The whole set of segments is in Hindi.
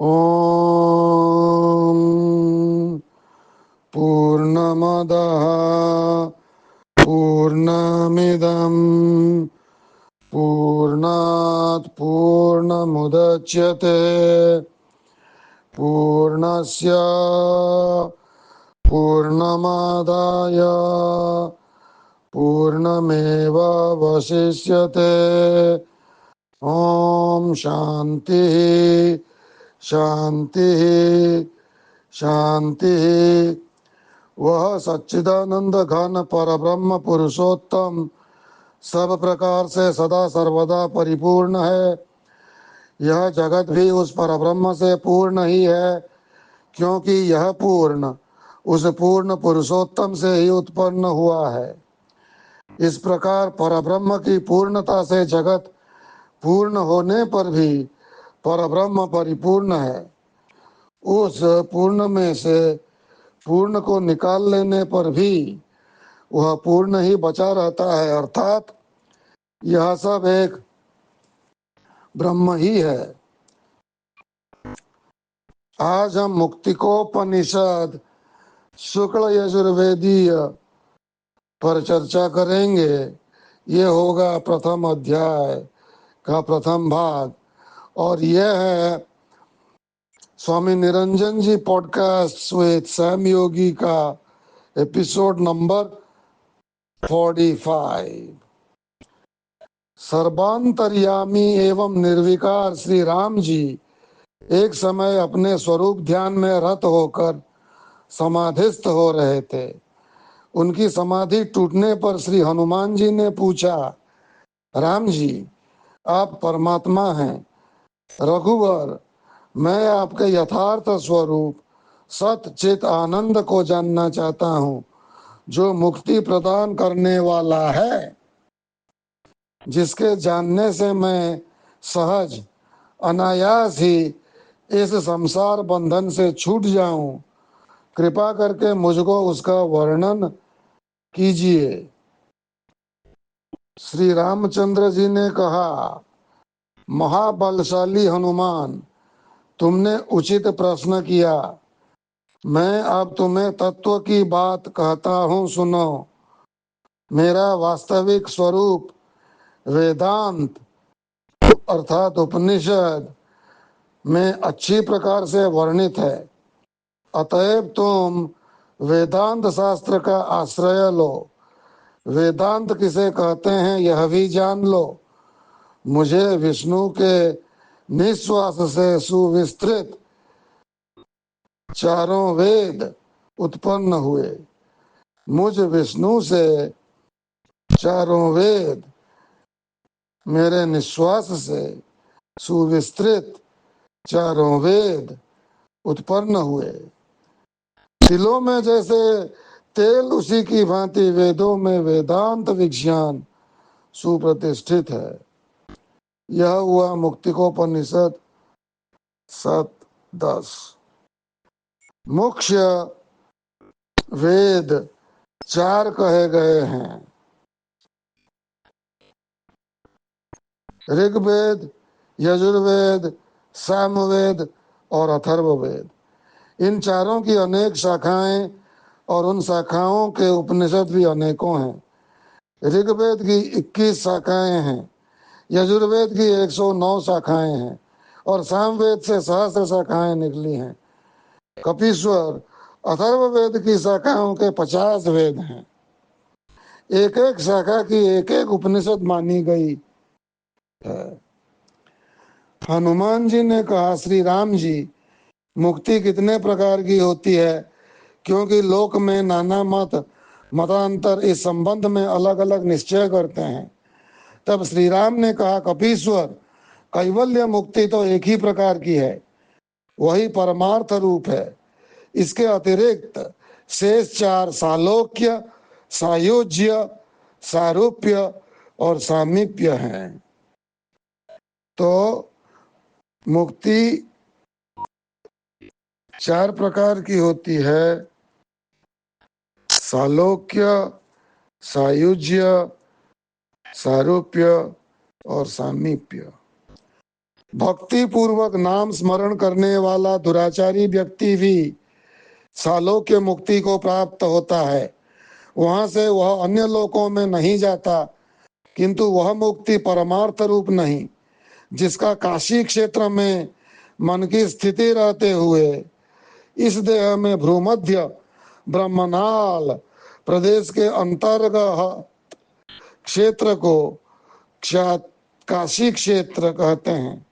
ॐ पूर्णमदः पूर्णमिदं पूर्णात् पूर्णमुदच्यते पूर्णस्य पूर्णमादाय पूर्णमेवावशिष्यते। ॐ शान्तिः शान्तिः शान्तिः। वह सच्चिदानंद घन परब्रह्म पुरुषोत्तम सब प्रकार से सदा सर्वदा परिपूर्ण है। यह जगत भी उस परब्रह्म से पूर्ण ही है, क्योंकि यह पूर्ण उस पूर्ण पुरुषोत्तम से ही उत्पन्न हुआ है। इस प्रकार परब्रह्म की पूर्णता से जगत पूर्ण होने पर भी परब्रह्म परिपूर्ण है। उस पूर्ण में से पूर्ण को निकाल लेने पर भी वह पूर्ण ही बचा रहता है, अर्थात यह सब एक ब्रह्म ही है। आज हम मुक्तिकोपनिषद शुक्ल यजुर्वेदीय पर चर्चा करेंगे। ये होगा प्रथम अध्याय का प्रथम भाग, और यह है स्वामी निरंजन जी पॉडकास्ट विद सैम योगी का एपिसोड नंबर 45। सर्वांतर्यामी एवं निर्विकार श्री राम जी एक समय अपने स्वरूप ध्यान में रत होकर समाधिस्थ हो रहे थे। उनकी समाधि टूटने पर श्री हनुमान जी ने पूछा, राम जी, आप परमात्मा हैं। रघुवर, मैं आपके यथार्थ स्वरूप सत चित आनंद को जानना चाहता हूँ, जो मुक्ति प्रदान करने वाला है, जिसके जानने से मैं सहज अनायास ही इस संसार बंधन से छूट जाऊं। कृपा करके मुझको उसका वर्णन कीजिए। श्री रामचंद्र जी ने कहा, महाबलशाली हनुमान, तुमने उचित प्रश्न किया। मैं अब तुम्हें तत्व की बात कहता हूँ, सुनो। मेरा वास्तविक स्वरूप वेदांत अर्थात उपनिषद में अच्छी प्रकार से वर्णित है। अतएव तुम वेदांत शास्त्र का आश्रय लो। वेदांत किसे कहते हैं यह भी जान लो। मुझे विष्णु के निश्वास से सुविस्तृत चारों वेद उत्पन्न हुए। मुझ विष्णु से चारों वेद मेरे निश्वास से सुविस्तृत चारों वेद उत्पन्न हुए। तिलों में जैसे तेल, उसी की भांति वेदों में वेदांत विज्ञान सुप्रतिष्ठित है। यह हुआ मुक्तिकोपनिषद 7:10। मुख्य वेद 4 कहे गए हैं, ऋग्वेद, यजुर्वेद, सामवेद और अथर्ववेद। इन चारों की अनेक शाखाएं और उन शाखाओं के उपनिषद भी अनेकों हैं। ऋग्वेद की 21 शाखाएं हैं, यजुर्वेद की 109 शाखाएं हैं और सामवेद से सहस्र शाखाएं निकली हैं। कपीश्वर अथर्ववेद की शाखाओं के 50 वेद हैं। एक एक शाखा की एक एक उपनिषद मानी गई है। हनुमान जी ने कहा, श्री राम जी, मुक्ति कितने प्रकार की होती है, क्योंकि लोक में नाना मतांतर इस संबंध में अलग अलग निश्चय करते हैं। तब श्री राम ने कहा, कपीश्वर, कैवल्य मुक्ति तो एक ही प्रकार की है, वही परमार्थ रूप है। इसके अतिरिक्त शेष 4 सालोक्य, सायुज्य, सारूप्य और सामीप्य हैं। तो मुक्ति 4 प्रकार की होती है, सालोक्य, सायुज्य, सारूप्य और सामीप्य। भक्ति पूर्वक नाम स्मरण करने वाला दुराचारी व्यक्ति भी सालोक्य मुक्ति को प्राप्त होता है। वहां से वह अन्य लोकों में नहीं जाता, किंतु वह मुक्ति परमार्थ रूप नहीं, जिसका काशी क्षेत्र में मन की स्थिति रहते हुए इस देह में भ्रूमध्य ब्रह्मनाल प्रदेश के अंतर्गत क्षेत्र को काशी क्षेत्र कहते हैं,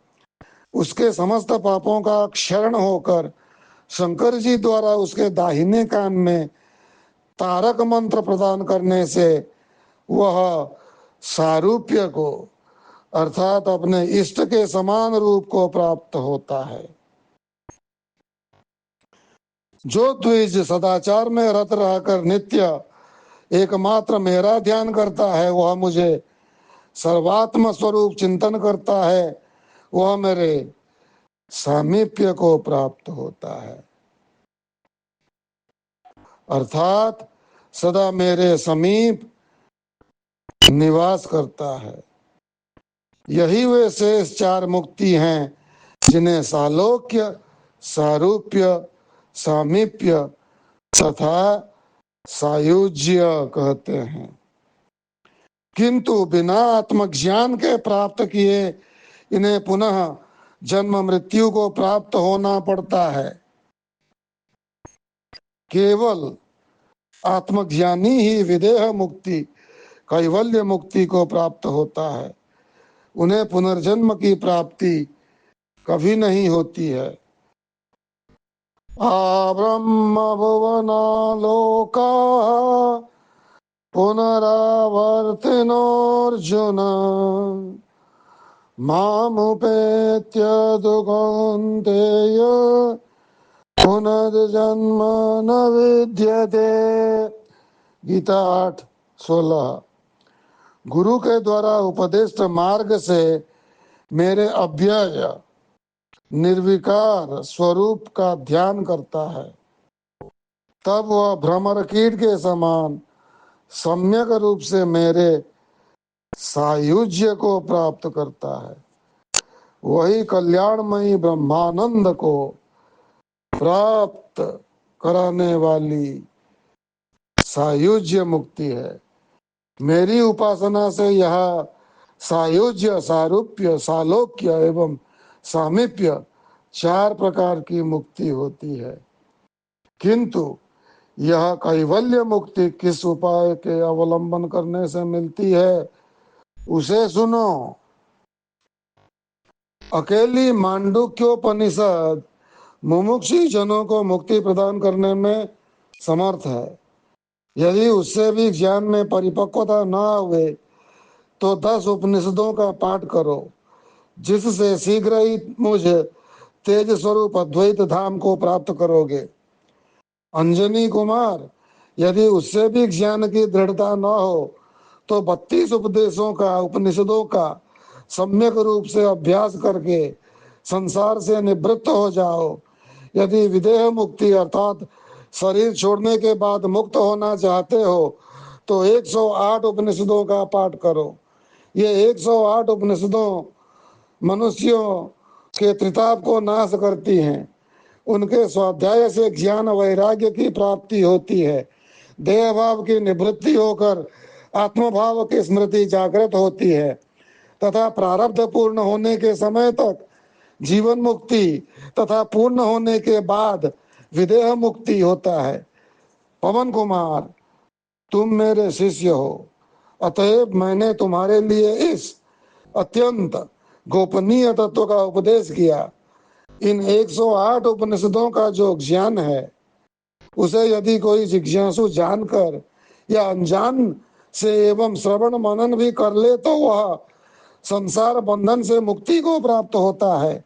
उसके समस्त पापों का क्षरण होकर शंकर जी द्वारा उसके दाहिने कान में तारक मंत्र प्रदान करने से वह सारूप्य को अर्थात अपने इष्ट के समान रूप को प्राप्त होता है। जो द्विज सदाचार में रत रहकर नित्य एकमात्र मेरा ध्यान करता है, वह मुझे सर्वात्म स्वरूप चिंतन करता है, वह मेरे सामीप्य को प्राप्त होता है, अर्थात सदा मेरे समीप निवास करता है। यही वे शेष चार मुक्ति हैं जिन्हें सालोक्य, सारूप्य, सामीप्य तथा सायुज्य कहते हैं। किंतु बिना आत्मज्ञान के प्राप्त किए इन्हें पुनः जन्म मृत्यु को प्राप्त होना पड़ता है। केवल आत्मज्ञानी ही विदेह मुक्ति, कैवल्य मुक्ति को प्राप्त होता है। उन्हें पुनर्जन्म की प्राप्ति कभी नहीं होती है। ब्रह्म भुवना लोका पुनरावर्तिनोऽर्जुन मामुपेत्य दुःखन्तेय पुनर्जन्म न विद्यते। गीता 8:16। गुरु के द्वारा उपदिष्ट मार्ग से मेरे अव्यय निर्विकार स्वरूप का ध्यान करता है, तब वह भ्रमर कीट के समान सम्यक रूप से मेरे सायुज्य को प्राप्त करता है। वही कल्याणमयी ब्रह्मानंद को प्राप्त कराने वाली सायुज्य मुक्ति है। मेरी उपासना से यह सायुज्य, सारूप्य, सालोक्य एवं सामीप्य चार प्रकार की मुक्ति होती है। किंतु यह कैवल्य मुक्ति किस उपाय के अवलंबन करने से मिलती है, उसे सुनो। अकेली मांडुक्योपनिषद मुमुक्षु जनों को मुक्ति प्रदान करने में समर्थ है। यदि उससे भी ज्ञान में परिपक्वता न हुए तो 10 उपनिषदों का पाठ करो, जिससे शीघ्र ही मुझ तेज स्वरूप अद्वैत धाम को प्राप्त करोगे। अंजनी कुमार, यदि उससे भी ज्ञान की दृढ़ता न हो तो 32 उपनिषदों का सम्यक रूप से अभ्यास करके संसार से निवृत्त हो जाओ। यदि विदेह मुक्ति अर्थात शरीर छोड़ने के बाद मुक्त होना चाहते हो तो 108 उपनिषदों का पाठ करो। ये 108 उपनिषदों मनुष्यों के त्रिताप को नाश करती हैं। उनके स्वाध्याय से ज्ञान वैराग्य की प्राप्ति होती है। देह भाव की निवृत्ति होकर आत्मभाव की स्मृति जागृत होती है तथा प्रारब्ध पूर्ण होने के समय तक जीवन मुक्ति तथा पूर्ण होने के बाद विदेह मुक्ति होता है। पवन कुमार, तुम मेरे शिष्य हो, अतएव मैंने तुम्हारे लिए इस अत्यंत गोपनीय तत्व का उपदेश किया। इन 108 उपनिषदों का जो ज्ञान है, उसे यदि कोई जिज्ञासु जानकर या अनजान से एवं श्रवण मनन भी कर ले तो वह संसार बंधन से मुक्ति को प्राप्त होता है।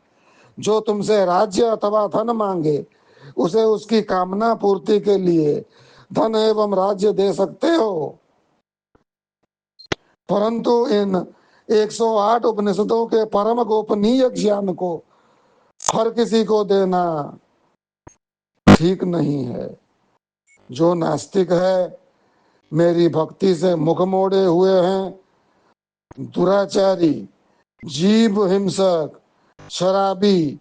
जो तुमसे राज्य अथवा धन मांगे, उसे उसकी कामना पूर्ति के लिए धन एवं राज्य दे सकते हो, परंतु इन 108 उपनिषदों के परम गोपनीय ज्ञान को हर किसी को देना ठीक नहीं है। जो नास्तिक है, मेरी भक्ति से मुख मोड़े हुए हैं, दुराचारी, जीव हिंसक, शराबी,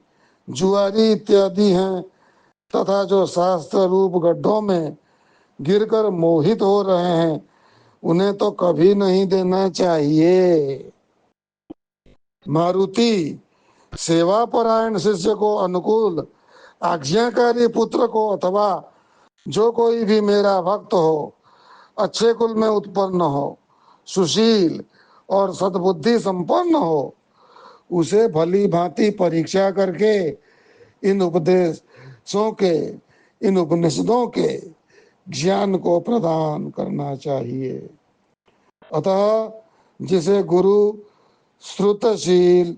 जुआरी इत्यादि हैं तथा जो शास्त्र रूप गड्ढों में गिरकर मोहित हो रहे हैं, उन्हें तो कभी नहीं देना चाहिए। मारुति, सेवा परायण शिष्य को अनुकूल आज्ञाकारी पुत्र को अथवा जो कोई भी मेरा भक्त हो, अच्छे कुल में उत्पन्न हो, सुशील और सद्बुद्धि संपन्न हो, उसे भली भांति परीक्षा करके इन उपदेशों के, इन उपनिषदों के ज्ञान को प्रदान करना चाहिए। अतः जिसे गुरु श्रुतशील,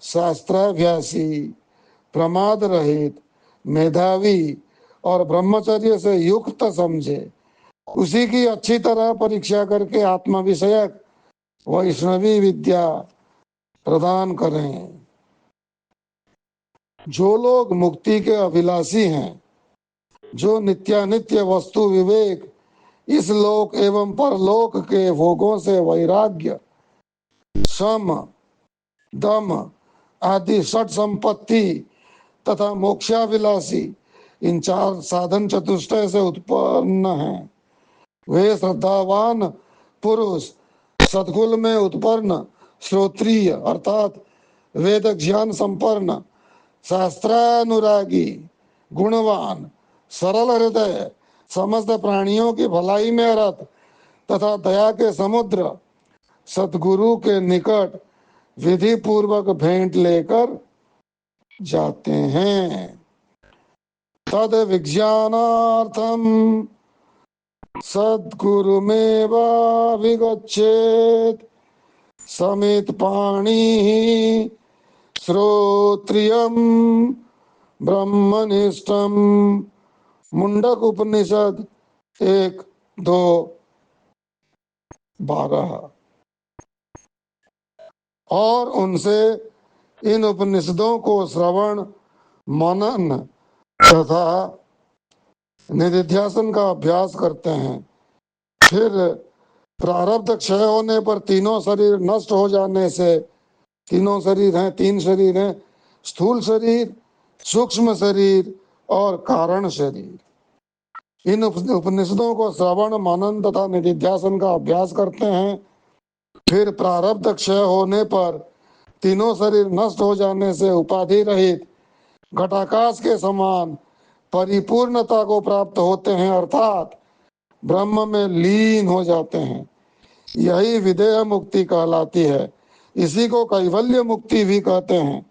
शास्त्राभ्यासी, प्रमाद रहित, मेधावी और ब्रह्मचर्य से युक्त समझे, उसी की अच्छी तरह परीक्षा करके आत्म विषयक वैष्णवी विद्या प्रदान करें। जो लोग मुक्ति के अभिलाषी हैं, जो नित्यानित्य वस्तु विवेक, इस लोक एवं परलोक के भोगों से वैराग्य, सम, दम आदि षट संपत्ति तथा मोक्षाभिलाषी, इन चार साधन चतुष्टय से उत्पन्न हैं, वे श्रद्धावान पुरुष सतकुल में उत्पन्न, श्रोत्रिय अर्थात वेद ज्ञान संपन्न, शास्त्रानुरागी, गुणवान, सरल हृदय, समस्त प्राणियों की भलाई में रत तथा दया के समुद्र सतगुरु के निकट विधि पूर्वक भेंट लेकर जाते हैं। तद विज्ञानार्थम सद्गुरुमेवाभिगच्छेत् समित पाणी श्रोत्रियम ब्रह्मनिष्ठम। मुंडक उपनिषद 1-2-12। और उनसे इन उपनिषदों को श्रवण, मनन तथा निधिध्यासन का अभ्यास करते हैं। फिर प्रारब्ध क्षय होने पर तीनों शरीर नष्ट हो जाने से, तीनों शरीर हैं, 3 शरीर हैं, स्थूल शरीर, सूक्ष्म शरीर और कारण शरीर। इन उपनिषदों को श्रवण, मनन तथा निधिध्यासन का अभ्यास करते हैं। फिर प्रारब्ध क्षय होने पर तीनों शरीर नष्ट हो जाने से उपाधि रहित घटाकाश के समान परिपूर्णता को प्राप्त होते हैं, अर्थात ब्रह्म में लीन हो जाते हैं। यही विदेह मुक्ति कहलाती है। इसी को कैवल्य मुक्ति भी कहते हैं।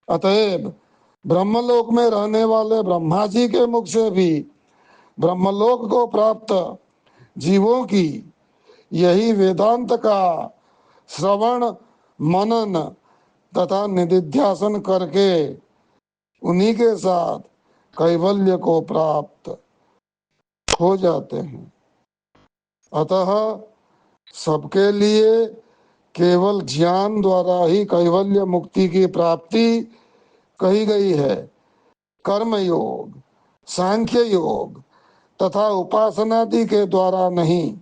अतएव ब्रह्मलोक में रहने वाले ब्रह्मा जी के मुख से भी ब्रह्मलोक को प्राप्त जीवों की यही वेदांत का श्रवण, मनन तथा निधिध्यासन करके उन्हीं के साथ कैवल्य को प्राप्त हो जाते हैं। अतः सबके लिए केवल ज्ञान द्वारा ही कैवल्य मुक्ति की प्राप्ति कही गई है। कर्म योग, सांख्य योग तथा उपासनादि के द्वारा नहीं।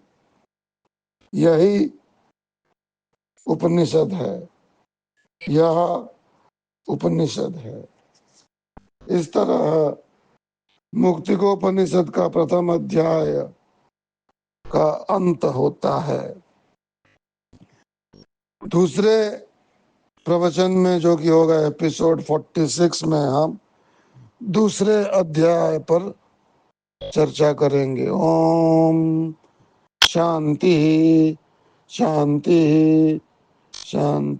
यही उपनिषद है, यह उपनिषद है। इस तरह मुक्तिकोपनिषद का प्रथम अध्याय का अंत होता है। दूसरे प्रवचन में, जो कि होगा एपिसोड 46 में, हम दूसरे अध्याय पर चर्चा करेंगे। ओम शांति शांति शांति।